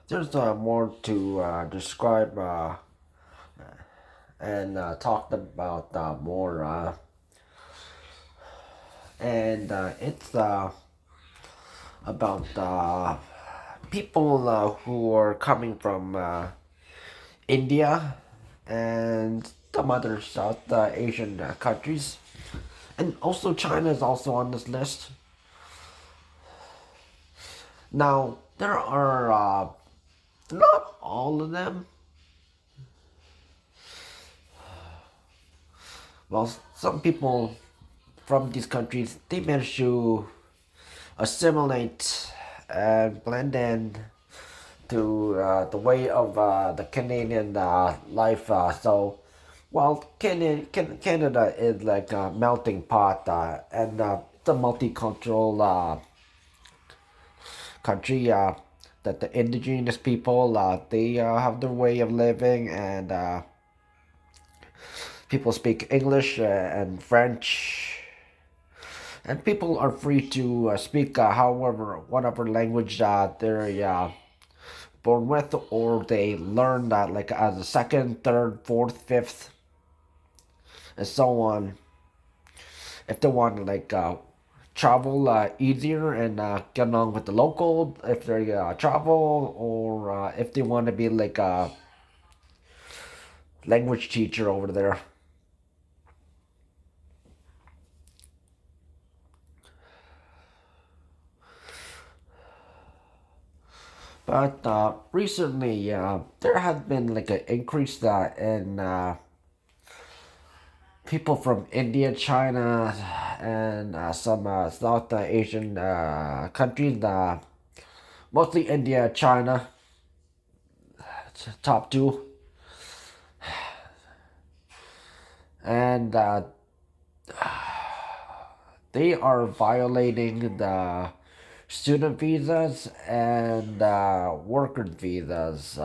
There's more to describe and talk about more, and it's about people who are coming from India and some other South Asian countries, and also China is also on this list. Now there are not all of them. Well, some people from these countries they manage to assimilate and blend in to the way of the Canadian life. Canada is like a melting pot and it's a multicultural country that the indigenous people they have their way of living and people speak English and French and people are free to speak however whatever language they're born with or they learn that like as a second, third, fourth, fifth, and so on. If they want to like travel easier and get along with the local, if they travel or if they want to be like a language teacher over there. But recently, there has been like an increase in people from India, China, and some South Asian countries. Mostly India, China, top two, and they are violating the student visas and worker visas.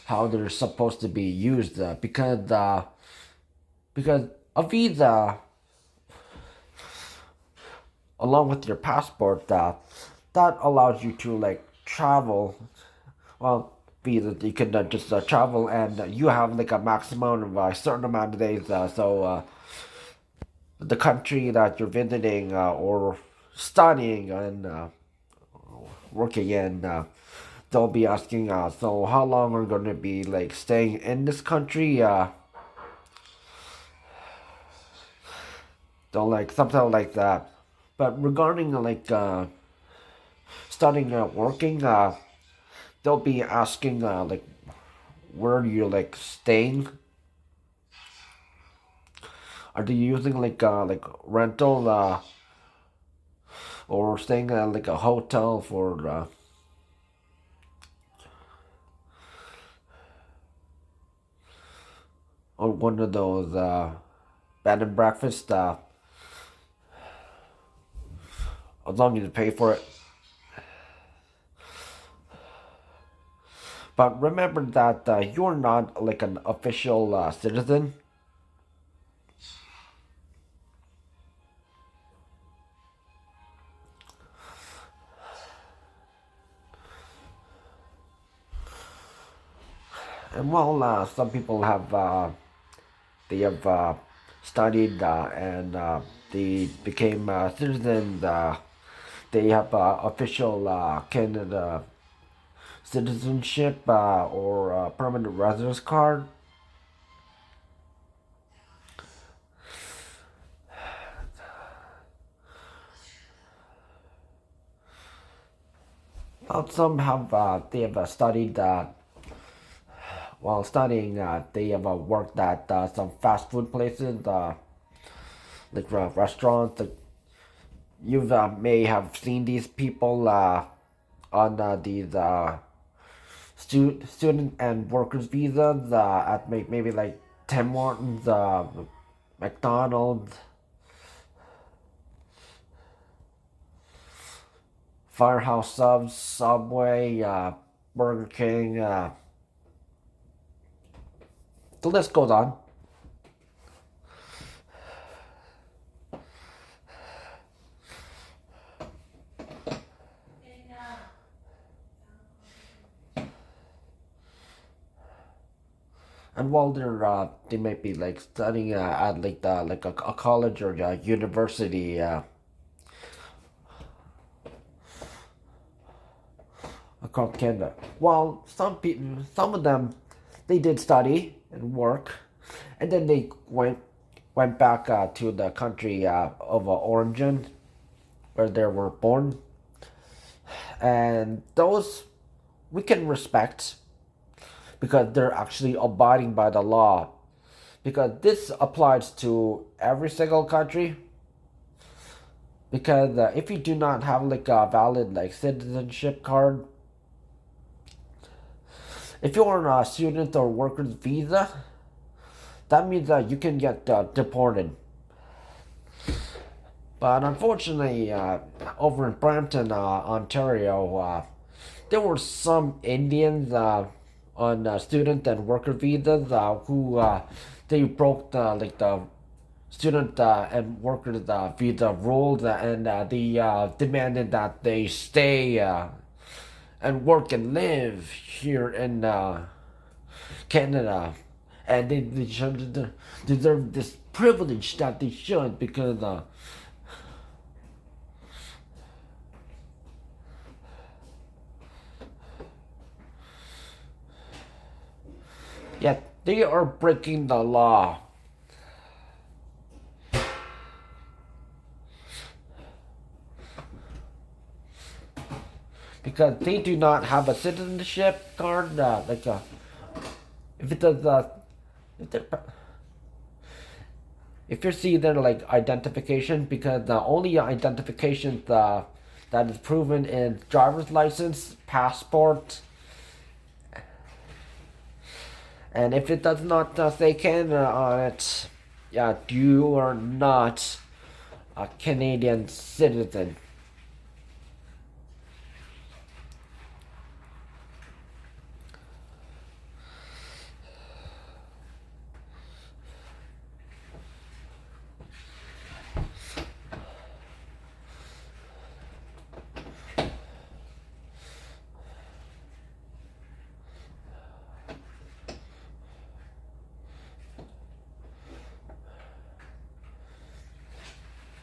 How they're supposed to be used because a visa along with your passport that allows you to like travel. Well, visa you can just travel and you have like a maximum of a certain amount of days. The country that you're visiting or studying and working in, they'll be asking, so how long are you going to be like staying in this country? They'll like something like that. But regarding like starting working, they'll be asking like where you're like staying. Are they using like rental or staying at like a hotel for or one of those bed and breakfast? As long as you pay for it. But remember that you're not like an official citizen. And while some people have they have studied and they became citizens, they have official Canada citizenship or permanent residence card. Some have they have studied while studying. They have worked at some fast food places, like restaurants. You may have seen these people on these student and workers visas at maybe like Tim Hortons, McDonald's, Firehouse Subs, Subway, Burger King. The list goes on. and while they might be like studying at a college or a university across Canada. While some of them, they did study and work, and then they went back to the country of origin where they were born, and those we can respect because they're actually abiding by the law. Because this applies to every single country. Because if you do not have like a valid like citizenship card, if you're on a student or worker's visa, that means that you can get deported. But unfortunately, over in Brampton, Ontario, there were some Indians on student and worker visas who they broke the student and worker visa rules, and they demanded that they stay and work and live here in Canada, and they should deserve this privilege that they should because yet they are breaking the law. Because they do not have a citizenship card, if it does, if, if you see their like identification, because the only identification that is proven is driver's license, passport, and if it does not say Canada on it, yeah, you are not a Canadian citizen.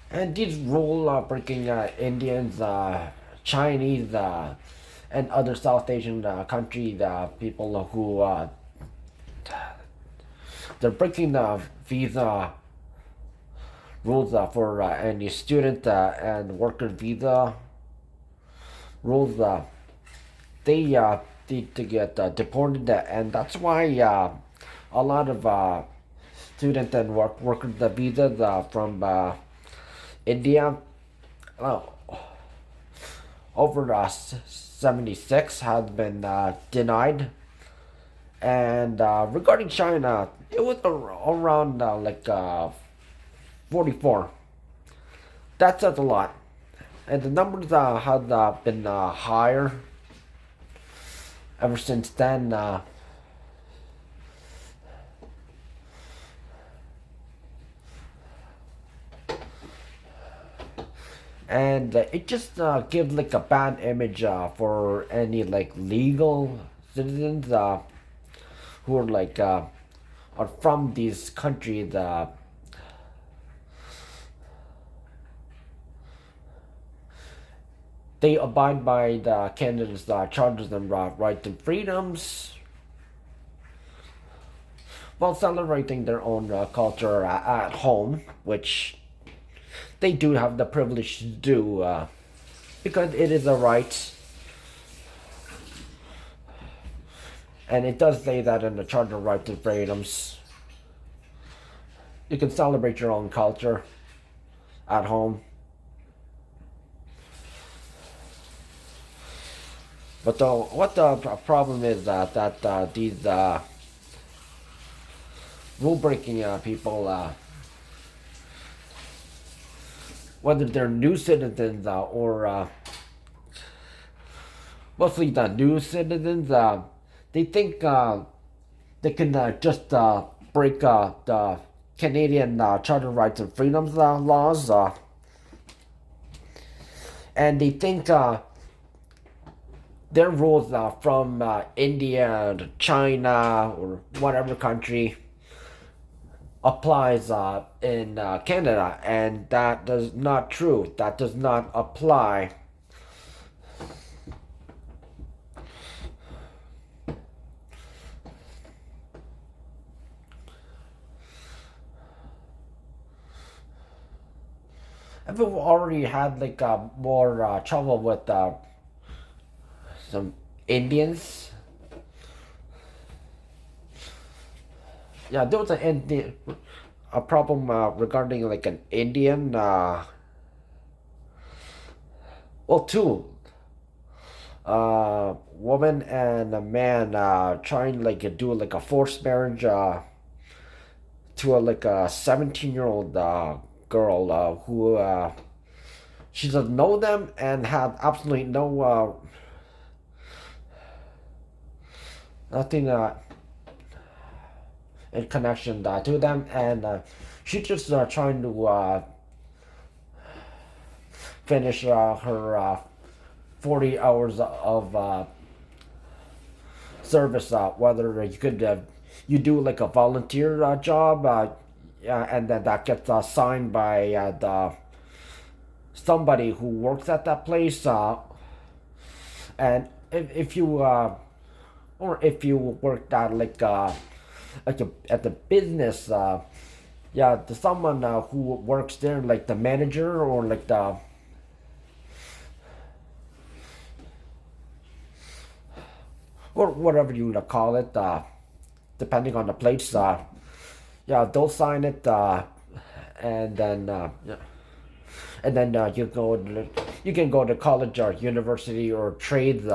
And these rule breaking Indians, Chinese, and other South Asian countries, people who they're breaking the visa rules for any student and worker visa rules. They need to get deported, and that's why a lot of student and worker visas from India, uh, over 76 has been denied. And regarding China, it was around 44. That says a lot. And the numbers have been higher ever since then. And it just gives like a bad image for any like legal citizens who are like are from these countries. They abide by the Canada's charters and rights and freedoms, while celebrating their own culture at home, which they do have the privilege to do because it is a right. And it does say that in the Charter of Rights and Freedoms. You can celebrate your own culture at home. But what the problem is that these rule-breaking people, whether they're new citizens or mostly the new citizens, they think they can just break the Canadian Charter of Rights and Freedoms laws, and they think their rules from India to China or whatever country applies in Canada, and that does not true. That does not apply. I've already had like more trouble with some Indians. Yeah, there was a problem regarding like an Indian, well, two, woman and a man trying like to do like a forced marriage to a like a 17-year-old girl who she doesn't know them and had absolutely no nothing in connection to them, and she's just trying to finish her 40 hours of service. Whether you could you do like a volunteer job, yeah, and then that gets signed by the somebody who works at that place, and if you or if you worked at like at the business, yeah, the someone who works there, like the manager or like the or whatever you call it, depending on the place. Yeah, they'll sign it, and then yeah, and then you can go to college or university or trades.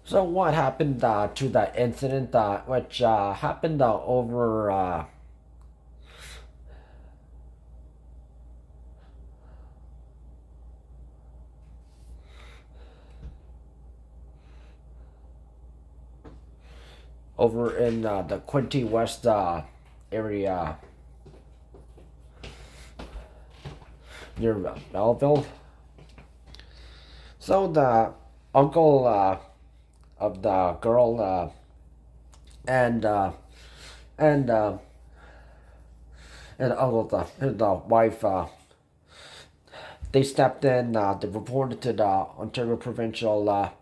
So what happened to that incident, which happened over in the Quinty West area near Belleville? So the uncle of the girl and and uh, and uncle the wife, they stepped in. They reported to the Ontario Provincial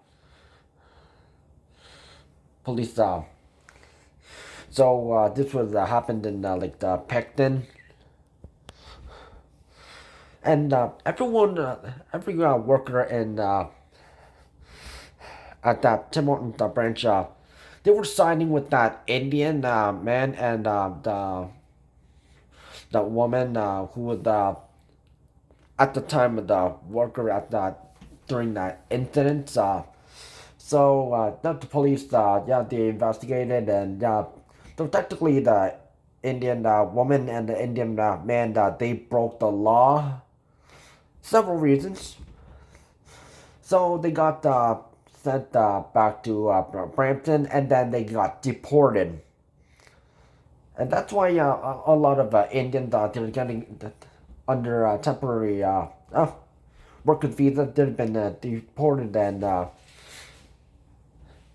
Police. So this was happened in like the Pecton, and every worker in at that Tim Hortons branch, they were signing with that Indian man and the woman who was at the time of the worker at that during that incident. So the police, yeah, they investigated, and so technically the Indian woman and the Indian man, they broke the law. Several reasons. So they got sent back to Brampton, and then they got deported. And that's why a lot of Indians they're getting under temporary working visa. They've been deported, and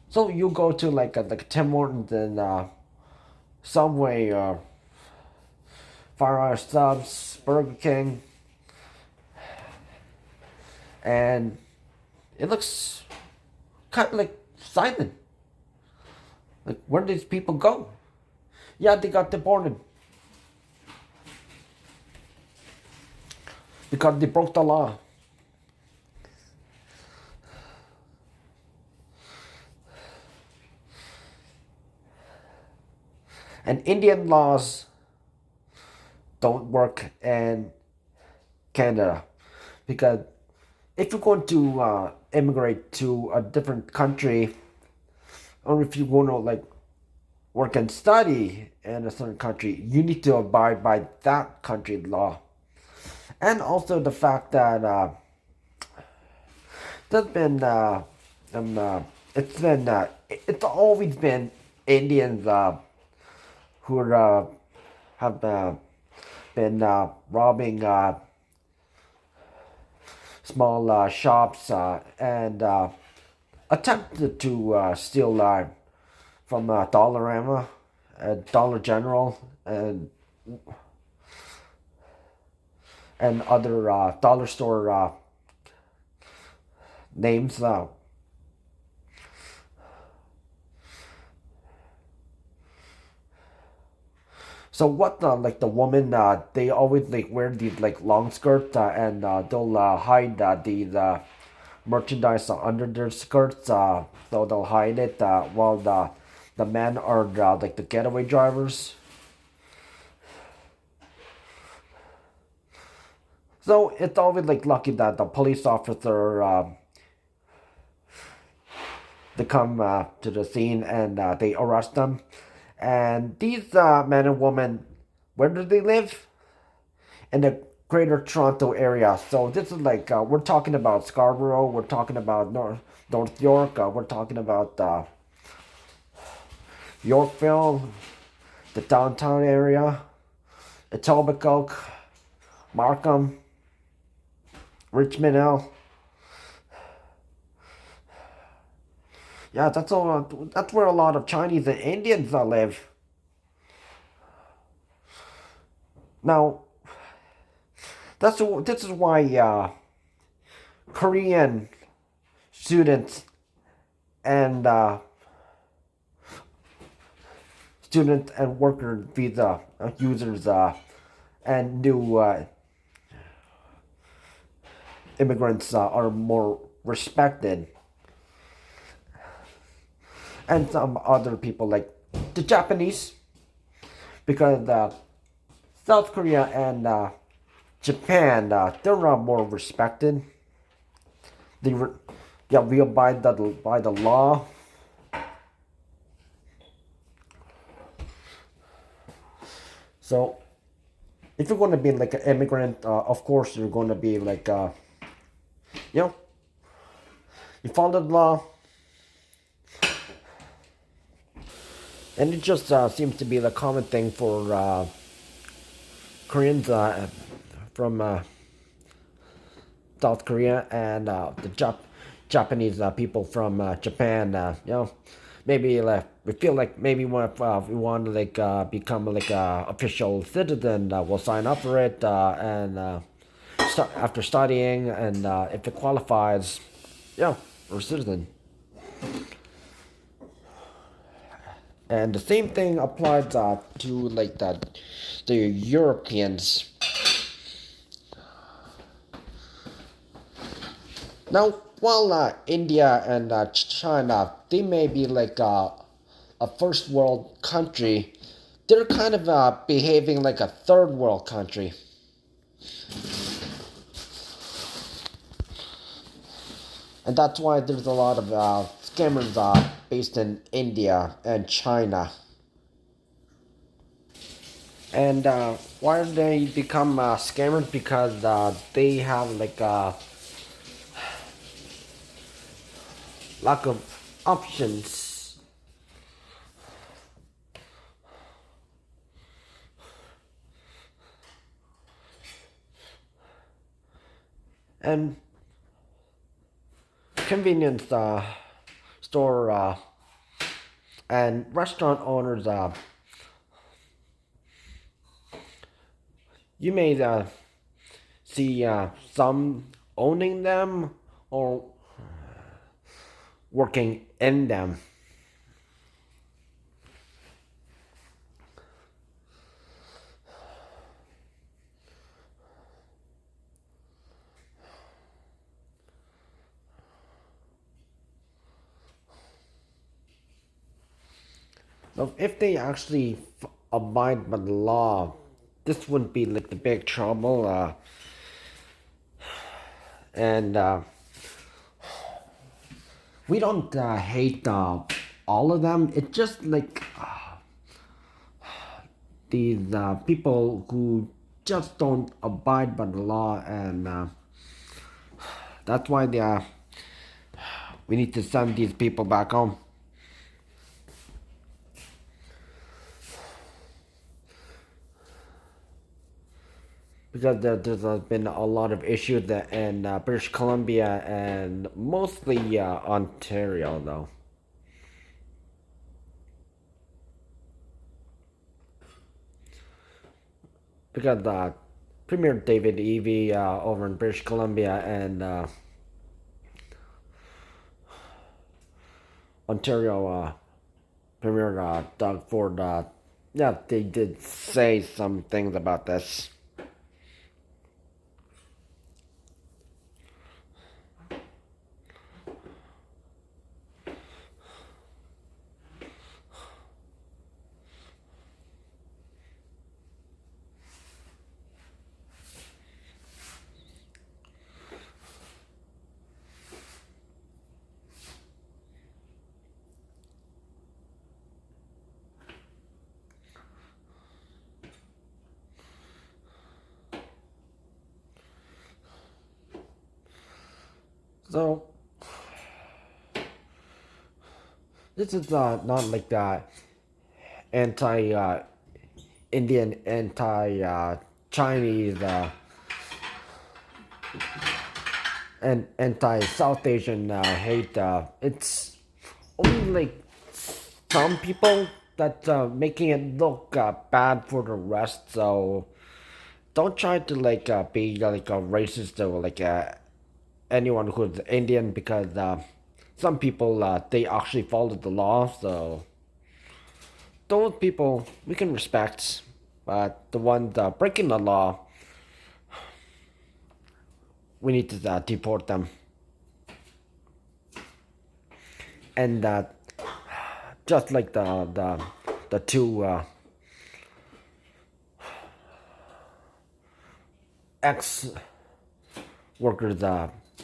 so you go to like Tim Hortons and Subway or Fire Subs, Burger King, and it looks kind of like silent. Like, where did these people go? Yeah, they got deported because they broke the law. And Indian laws don't work in Canada because if you're going to immigrate to a different country, or if you want to like work and study in a certain country, you need to abide by that country law. And also the fact that there's been um, uh, it's always been Indians who have been robbing small shops and attempted to steal from Dollarama, Dollar General, and other dollar store names. So what like the woman they always like wear these like long skirts and they'll hide these merchandise under their skirts so they'll hide it while the men are like the getaway drivers. So it's always like lucky that the police officer they come to the scene and they arrest them. And these men and women, where do they live? In the Greater Toronto area. So this is like we're talking about Scarborough, we're talking about North York, we're talking about Yorkville, the downtown area, Etobicoke, Markham, Richmond Hill. Yeah, that's all. That's where a lot of Chinese and Indians live. Now, this is why Korean students and student and worker visa users and new immigrants are more respected, and some other people like the Japanese, because South Korea and Japan they're more respected. They yeah, we abide by the law. So if you're going to be like an immigrant, of course you're going to be like you know, you follow the law, and it just seems to be the common thing for Koreans from South Korea and the Japanese people from Japan. Maybe we feel like maybe we want to like become like a official citizen, we'll sign up for it and after studying and if it qualifies, yeah, we're a citizen. And the same thing applies to like the Europeans. Now, while India and China, they may be like a first world country, they're kind of behaving like a third world country. And that's why there's a lot of scammers based in India and China. And why do they become scammers? Because they have like a lack of options. And convenience store and restaurant owners, you may see some owning them or working in them. So if they actually abide by the law, this wouldn't be like the big trouble. And we don't hate all of them. It just these people who just don't abide by the law, and that's why we need to send these people back home. Because there's been a lot of issues in British Columbia and mostly Ontario, though. Because Premier David Eby over in British Columbia and Ontario Premier Doug Ford, yeah, they did say some things about this. So this is not like anti Indian, anti Chinese, and anti South Asian hate. It's only like some people that making it look bad for the rest. So don't try to like be like a racist or like anyone who's Indian, because some people they actually follow the law. So those people we can respect, but the ones breaking the law, we need to deport them. And just like the two ex workers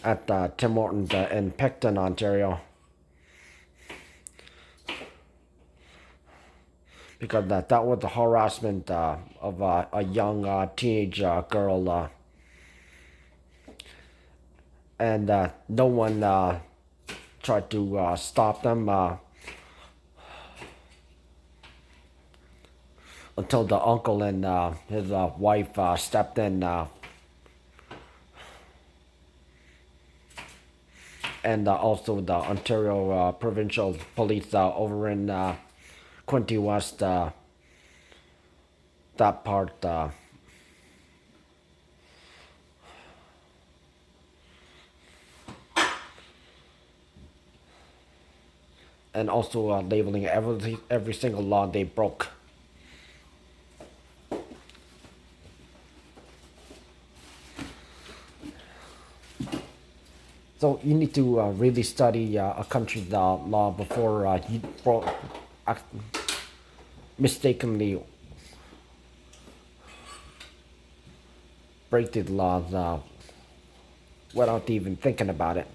at Tim Hortons in Picton, Ontario, because that was the harassment of a young teenage girl, and no one tried to stop them until the uncle and his wife stepped in, and also the Ontario Provincial Police over in Quinte West, that part. And also labeling every single law they broke. So you need to really study a country's law before you uh, mistakenly break the laws without even thinking about it.